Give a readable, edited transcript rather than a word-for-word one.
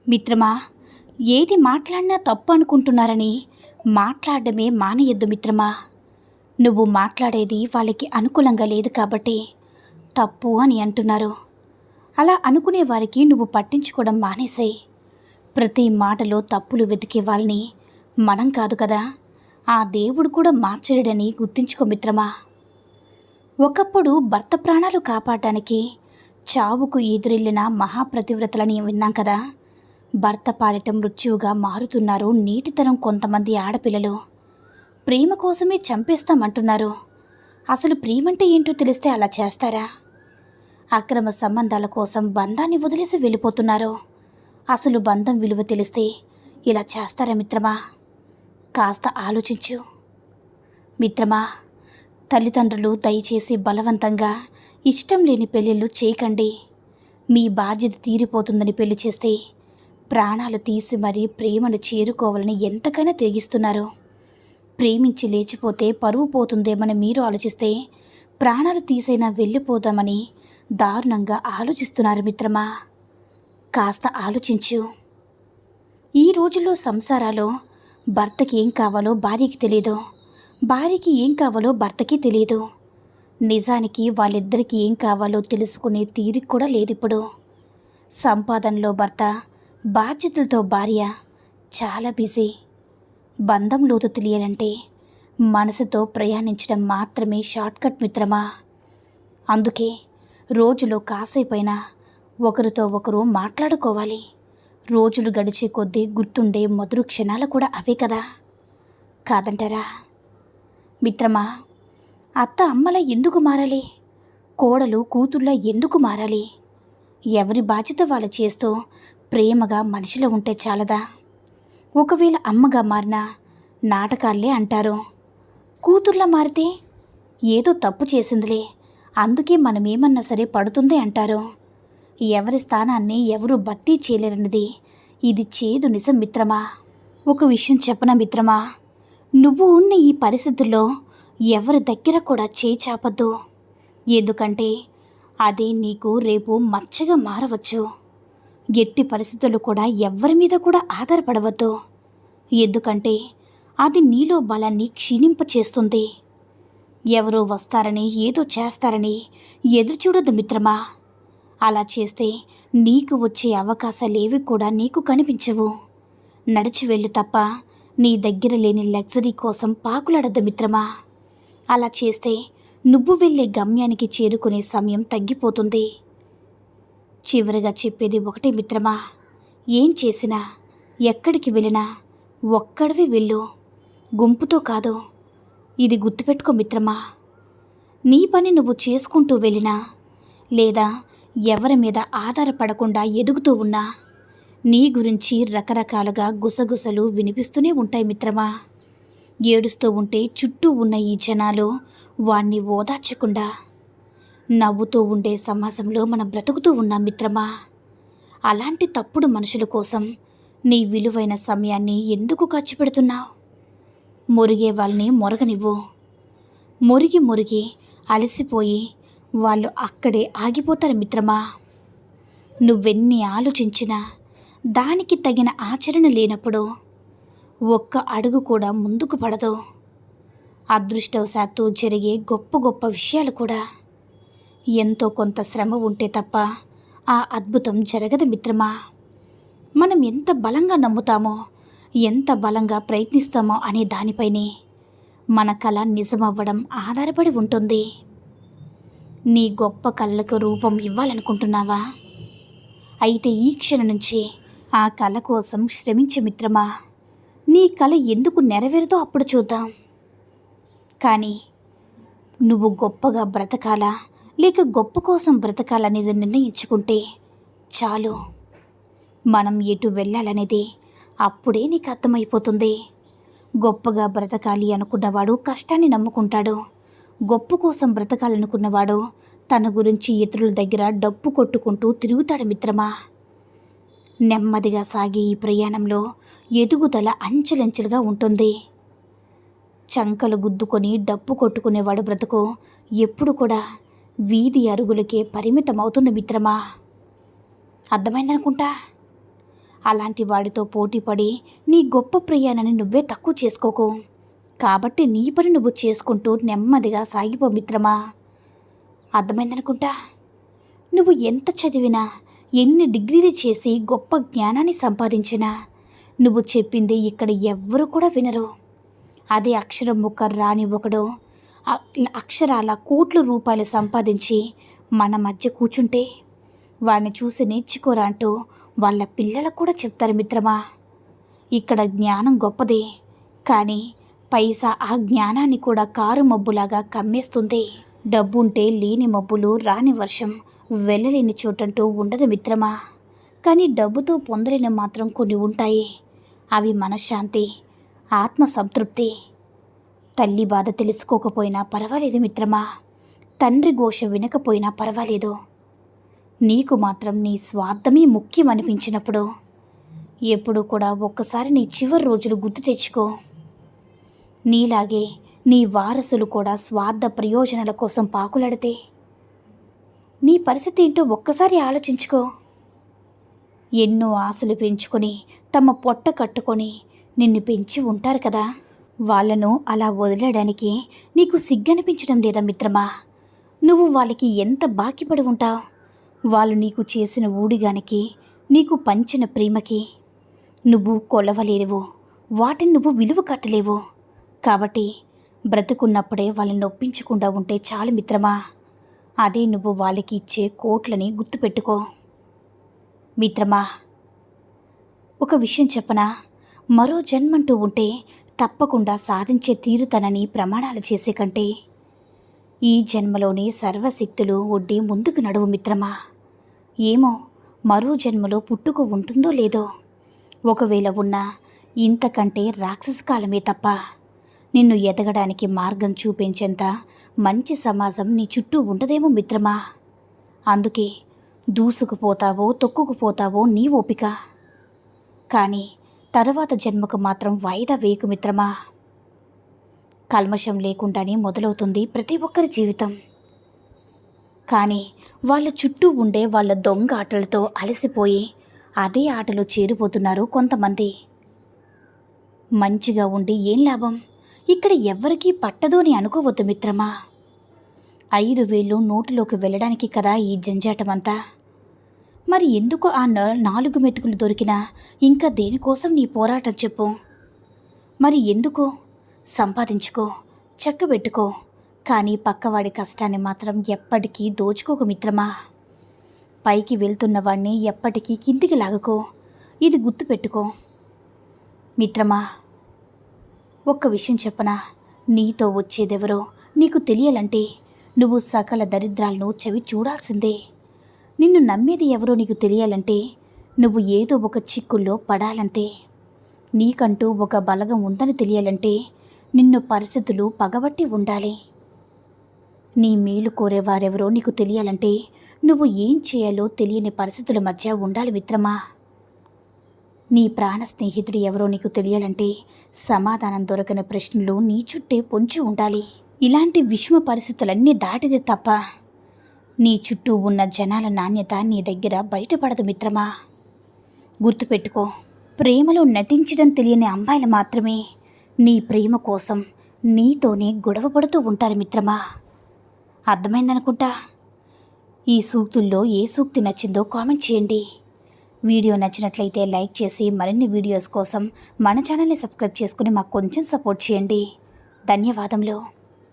మిత్రమా, ఏది మాట్లాడినా తప్పు అనుకుంటున్నారని మాట్లాడడమే మానేయొద్దు మిత్రమా. నువ్వు మాట్లాడేది వాళ్ళకి అనుకూలంగా లేదు కాబట్టి తప్పు అని అంటున్నారు. అలా అనుకునే వారికి నువ్వు పట్టించుకోవడం మానేసేయ్. ప్రతి మాటలో తప్పులు వెతికే వాళ్ళని మనం కాదు కదా, ఆ దేవుడు కూడా మార్చలేడని గుర్తుంచుకో మిత్రమా. ఒకప్పుడు భర్త ప్రాణాలు కాపాడడానికి చావుకు ఎదురెళ్ళిన మహాప్రతివ్రతలని విన్నాం కదా. భర్త పాలిట మృత్యువుగా మారుతున్నారు నీటితరం కొంతమంది ఆడపిల్లలు. ప్రేమ కోసమే చంపేస్తామంటున్నారు. అసలు ప్రేమంటే ఏంటో తెలిస్తే అలా చేస్తారా? అక్రమ సంబంధాల కోసం బంధాన్ని వదిలేసి వెళ్ళిపోతున్నారు. అసలు బంధం విలువ తెలిస్తే ఇలా చేస్తారా మిత్రమా? కాస్త ఆలోచించు మిత్రమా. తల్లిదండ్రులు దయచేసి బలవంతంగా ఇష్టం లేని పెళ్ళిళ్ళు చేయకండి. మీ బాధ్యత తీరిపోతుందని పెళ్లి చేస్తే ప్రాణాలు తీసి మరీ ప్రేమను చేరుకోవాలని ఎంతకైనా తెగిస్తున్నారు. ప్రేమించి లేచిపోతే పరువు పోతుందేమని మీరు ఆలోచిస్తే ప్రాణాలు తీసైనా వెళ్ళిపోదామని దారుణంగా ఆలోచిస్తున్నారు మిత్రమా. కాస్త ఆలోచించు. ఈ రోజుల్లో సంసారాలు భర్తకి ఏం కావాలో భార్యకి తెలియదు, భార్యకి ఏం కావాలో భర్తకి తెలియదు. నిజానికి వాళ్ళిద్దరికీ ఏం కావాలో తెలుసుకునే తీరిక కూడా లేదిప్పుడు. సంపాదనలో భర్త, బాధ్యతలతో భార్య చాలా బిజీ. బంధం లోతు తెలియాలంటే మనసుతో ప్రయాణించడం మాత్రమే షార్ట్కట్ మిత్రమా. అందుకే రోజులో కాసేపైనా ఒకరితో ఒకరు మాట్లాడుకోవాలి. రోజులు గడిచే కొద్దీ గుర్తుండే మధుర క్షణాలు కూడా అవే కదా, కాదంటారా మిత్రమా? అత్త అమ్మలా ఎందుకు మారాలి? కోడలు కూతుళ్ళ ఎందుకు మారాలి? ఎవరి బాధ్యత వాళ్ళు చేస్తూ ప్రేమగా మనిషిలో ఉంటే చాలదా? ఒకవేళ అమ్మగా మారినా నాటకాలే అంటారు. కూతుర్లా మారితే ఏదో తప్పు చేసిందిలే, అందుకే మనమేమన్నా సరే పడుతుంది అంటారు. ఎవరి స్థానాన్ని ఎవరు భర్తీ చేయలేరన్నది ఇది చేదు నిజం మిత్రమా. ఒక విషయం చెప్పనా మిత్రమా, నువ్వు ఉన్న ఈ పరిస్థితుల్లో ఎవరి దగ్గర కూడా చేయి చాపద్దు. ఎందుకంటే అదే నీకు రేపు మచ్చగా మారవచ్చు. ఎట్టి పరిస్థితులు కూడా ఎవ్వరి మీద కూడా ఆధారపడవద్దు. ఎందుకంటే అది నీలో బలాన్ని క్షీణింపచేస్తుంది. ఎవరో వస్తారని ఏదో చేస్తారని ఎదురుచూడొద్దు మిత్రమా. అలా చేస్తే నీకు వచ్చే అవకాశాలేవి కూడా నీకు కనిపించవు. నడిచి వెళ్ళు తప్ప నీ దగ్గర లేని లగ్జరీ కోసం పాకులాడద్దు మిత్రమా. అలా చేస్తే నువ్వు వెళ్ళే గమ్యానికి చేరుకునే సమయం తగ్గిపోతుంది. చివరిగా చెప్పేది ఒకటే మిత్రమా, ఏం చేసినా ఎక్కడికి వెళ్ళినా ఒక్కడివి వెళ్ళు, గుంపుతో కాదు. ఇది గుర్తుపెట్టుకో మిత్రమా. నీ పని నువ్వు చేసుకుంటూ వెళ్ళినా లేదా ఎవరి మీద ఆధారపడకుండా ఎదుగుతూ ఉన్నా నీ గురించి రకరకాలుగా గుసగుసలు వినిపిస్తూనే ఉంటాయి మిత్రమా. ఏడుస్తూ ఉంటే చుట్టూ ఉన్న ఈ జనాలు వాణ్ణి ఓదార్చకుండా నవ్వుతూ ఉండే సమాజంలో మనం బ్రతుకుతూ ఉన్నాం మిత్రమా. అలాంటి తప్పుడు మనుషుల కోసం నీ విలువైన సమయాన్ని ఎందుకు ఖర్చు పెడుతున్నావు? మురిగే వాళ్ళని మొరగనివ్వు. మురిగి మురిగి అలసిపోయి వాళ్ళు అక్కడే ఆగిపోతారు మిత్రమా. నువ్వెన్ని ఆలోచించినా దానికి తగిన ఆచరణ లేనప్పుడు ఒక్క అడుగు కూడా ముందుకు పడదు. అదృష్టవశాత్తు జరిగే గొప్ప గొప్ప విషయాలు కూడా ఎంతో కొంత శ్రమ ఉంటే తప్ప ఆ అద్భుతం జరగదు మిత్రమా. మనం ఎంత బలంగా నమ్ముతామో, ఎంత బలంగా ప్రయత్నిస్తామో అనే దానిపైనే మన కళ నిజమవ్వడం ఆధారపడి ఉంటుంది. నీ గొప్ప కళలకు రూపం ఇవ్వాలనుకుంటున్నావా? అయితే ఈ క్షణం నుంచి ఆ కళ కోసం శ్రమించు మిత్రమా. నీ కళ ఎందుకు నెరవేరుతో అప్పుడు చూద్దాం. కానీ నువ్వు గొప్పగా బ్రతకాలా లేక గొప్ప కోసం బ్రతకాలనేది నిర్ణయించుకుంటే చాలు. మనం ఎటు వెళ్ళాలనేది అప్పుడే నీకు అర్థమైపోతుంది. గొప్పగా బ్రతకాలి అనుకున్నవాడు కష్టాన్ని నమ్ముకుంటాడు. గొప్ప కోసం బ్రతకాలనుకున్నవాడు తన గురించి ఇతరుల దగ్గర డప్పు కొట్టుకుంటూ తిరుగుతాడు మిత్రమా. నెమ్మదిగా సాగే ఈ ప్రయాణంలో ఎదుగుదల అంచెలంచెలుగా ఉంటుంది. చంకలు గుద్దుకొని డప్పు కొట్టుకునేవాడు బ్రతుకు ఎప్పుడు కూడా వీధి అరుగులకే పరిమితమవుతుంది మిత్రమా. అర్థమైందనుకుంటా. అలాంటి వాడితో పోటీపడి నీ గొప్ప ప్రియానని నువ్వే తక్కువ చేసుకోకు. కాబట్టి నీ పని నువ్వు చేసుకుంటూ నెమ్మదిగా సాగిపో మిత్రమా. అర్థమైందనుకుంటా. నువ్వు ఎంత చదివినా, ఎన్ని డిగ్రీలు చేసి గొప్ప జ్ఞానాన్ని సంపాదించినా నువ్వు చెప్పింది ఇక్కడ ఎవ్వరూ కూడా వినరు. అదే అక్షరం ముక్క రాని ఒకడు అక్షరాల కోట్ల రూపాయలు సంపాదించి మన మధ్య కూర్చుంటే వాడిని చూసి నేర్చుకోరా అంటూ వాళ్ళ పిల్లలకు కూడా చెప్తారు మిత్రమా. ఇక్కడ జ్ఞానం గొప్పదే, కానీ పైసా ఆ జ్ఞానాన్ని కూడా కారు మబ్బులాగా కమ్మేస్తుంది. డబ్బుంటే లేని మబ్బులు, రాని వర్షం, వెళ్ళలేని చోటంటూ ఉండదు మిత్రమా. కానీ డబ్బుతో పొందలేని మాత్రం కొన్ని ఉంటాయి. అవి మనశ్శాంతి, ఆత్మ సంతృప్తి. తల్లి బాధ తెలుసుకోకపోయినా పర్వాలేదు మిత్రమా, తండ్రి ఘోష వినకపోయినా పర్వాలేదు. నీకు మాత్రం నీ స్వార్థమే ముఖ్యం అనిపించినప్పుడు ఎప్పుడు కూడా ఒక్కసారి నీ చివరి రోజులు గుర్తు తెచ్చుకో. నీలాగే నీ వారసులు కూడా స్వార్థ ప్రయోజనాల కోసం పాకులాడితే నీ పరిస్థితి ఏంటో ఒక్కసారి ఆలోచించుకో. ఎన్నో ఆశలు పెంచుకొని తమ పొట్ట కట్టుకొని నిన్ను పెంచి ఉంటారు కదా, వాళ్ళను అలా వదిలేయడానికి నీకు సిగ్గనిపించడం లేదా మిత్రమా? నువ్వు వాళ్ళకి ఎంత బాకిపడి ఉంటావు. వాళ్ళు నీకు చేసిన ఊడిగానికి, నీకు పంచిన ప్రేమకి నువ్వు కొలవలేవు, వాటిని నువ్వు విలువ కట్టలేవు. కాబట్టి బ్రతుకున్నప్పుడే వాళ్ళని నొప్పించకుండా ఉంటే చాలు మిత్రమా. అదే నువ్వు వాళ్ళకి ఇచ్చే కోట్లని గుర్తుపెట్టుకో మిత్రమా. ఒక విషయం చెప్పనా, మరో జన్మంటూ ఉంటే తప్పకుండా సాధించే తీరుతనని ప్రమాణాలు చేసే కంటే ఈ జన్మలోనే సర్వశక్తులు ఒడ్డి ముందుకు నడువు మిత్రమా. ఏమో మరో జన్మలో పుట్టుక ఉంటుందో లేదో, ఒకవేళ ఉన్నా ఇంతకంటే రాక్షస కాలమే తప్ప నిన్ను ఎదగడానికి మార్గం చూపించేంత మంచి సమాజం నీ చుట్టూ ఉండదేమో మిత్రమా. అందుకే దూసుకుపోతావో తొక్కుకుపోతావో నీ ఓపిక, కానీ తర్వాత జన్మకు మాత్రం వాయిదా వేయకు మిత్రమా. కల్మషం లేకుండానే మొదలవుతుంది ప్రతి ఒక్కరి జీవితం. కానీ వాళ్ళ చుట్టూ ఉండే వాళ్ళ దొంగ ఆటలతో అలసిపోయి అదే ఆటలో చేరిపోతున్నారు కొంతమంది. మంచిగా ఉండి ఏం లాభం, ఇక్కడ ఎవ్వరికీ పట్టదు అని అనుకోవద్దు మిత్రమా. 5,000 నోటిలోకి వెళ్ళడానికి కదా ఈ జంజాటమంతా. మరి ఎందుకు ఆ 4 మెతుకులు దొరికినా ఇంకా దేనికోసం నీ పోరాటం చెప్పు. మరి ఎందుకు సంపాదించుకో, చక్కబెట్టుకో, కానీ పక్కవాడి కష్టాన్ని మాత్రం ఎప్పటికీ దోచుకోకు మిత్రమా. పైకి వెళ్తున్నవాడిని ఎప్పటికీ కిందికి లాగకో, ఇది గుర్తుపెట్టుకో మిత్రమా. ఒక్క విషయం చెప్పనా, నీతో వచ్చేదెవరో నీకు తెలియాలంటే నువ్వు సకల దరిద్రాలను చవి చూడాల్సిందే. నిన్ను నమ్మేది ఎవరో నీకు తెలియాలంటే నువ్వు ఏదో ఒక చిక్కుల్లో పడాలంతే. నీకంటూ ఒక బలగం ఉందని తెలియాలంటే నిన్ను పరిస్థితులు పగబట్టి ఉండాలి. నీ మేలు కోరేవారెవరో నీకు తెలియాలంటే నువ్వు ఏం చేయాలో తెలియని పరిస్థితుల మధ్య ఉండాలి మిత్రమా. నీ ప్రాణ స్నేహితుడు ఎవరో నీకు తెలియాలంటే సమాధానం దొరకని ప్రశ్నలు నీ చుట్టే పొంచి ఉండాలి. ఇలాంటి విషమ పరిస్థితులన్నీ దాటితే తప్ప నీ చుట్టూ ఉన్న జనాల నాణ్యత నీ దగ్గర బయటపడదు మిత్రమా. గుర్తుపెట్టుకో, ప్రేమలో నటించడం తెలియని అమ్మాయిలు మాత్రమే నీ ప్రేమ కోసం నీతోనే గొడవ పడుతూ ఉంటారు మిత్రమా. అర్థమైందనుకుంటా. ఈ సూక్తుల్లో ఏ సూక్తి నచ్చిందో కామెంట్ చేయండి. వీడియో నచ్చినట్లయితే లైక్ చేసి మరిన్ని వీడియోస్ కోసం మన ఛానల్ని సబ్స్క్రైబ్ చేసుకుని మాకు కొంచెం సపోర్ట్ చేయండి. ధన్యవాదములు.